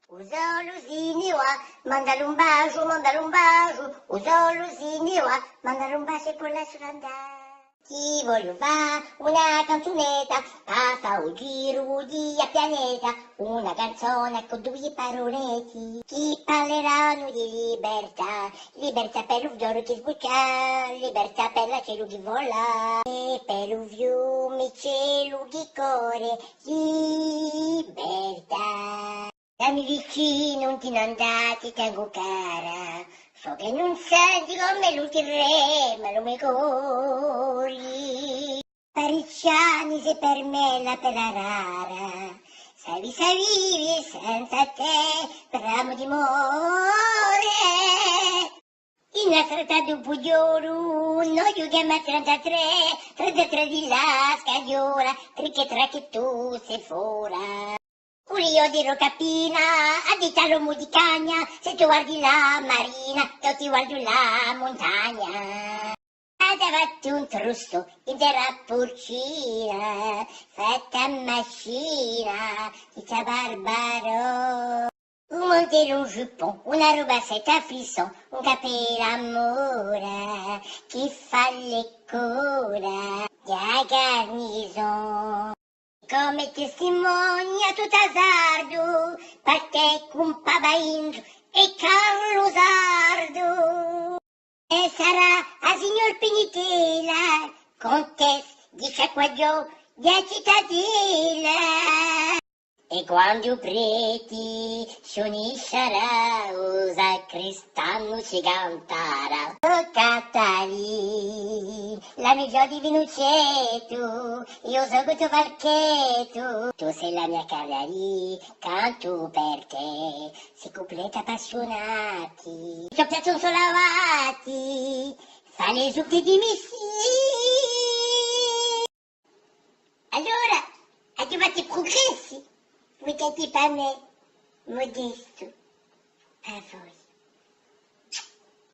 Usò l'usini wa, mandale un bacio, usò l'usini wa, mandale un bacio e poi lascialo andare. Chi voglio fa una canzonetta, fa un giro di a pianeta, una canzone con due paroletti, chi parleranno di libertà, libertà per un fiore che sbuccia, libertà per la cielo che vola, e per un fiume cielo che corre, libertà. Dammi vicino, non ti andati, tengo cara, so che non senti come lui ti rema, lo mi corri. Paricciani sei per me la pera rara, sai vivi senza te, per amo di amore. In una strada di un puglioro, noi giochiamo a 33 di là, scagliola, che tu sei fuori. Io di Rocapina, a Ditalo di Cagna, se tu guardi la marina, io ti guardo la montagna. Davanti un trusto in terra porcina, fatta a macchina, di barbaro. Un monte un jupon, una roba setta frisson, un capello amore, chi fa le cura, da garnison. Come testimonia tutto azzardo, parte con Pabaindro e Carlo Sardo. E sarà a signor Pinitela, contessa di Sciacquaggio, di cittadina. E quando i preti si uniscerà, sacristano ci cantarà. Oh Catalì, la mia gioia di Vinucetto, io so che tu valchetto, tu sei la mia Cagliari, canto per te, si completa appassionati, ci piacciono solavati, fa le zucche di missi. Allora, arrivati progressi. Vous n'êtes pas mais modeste à voi.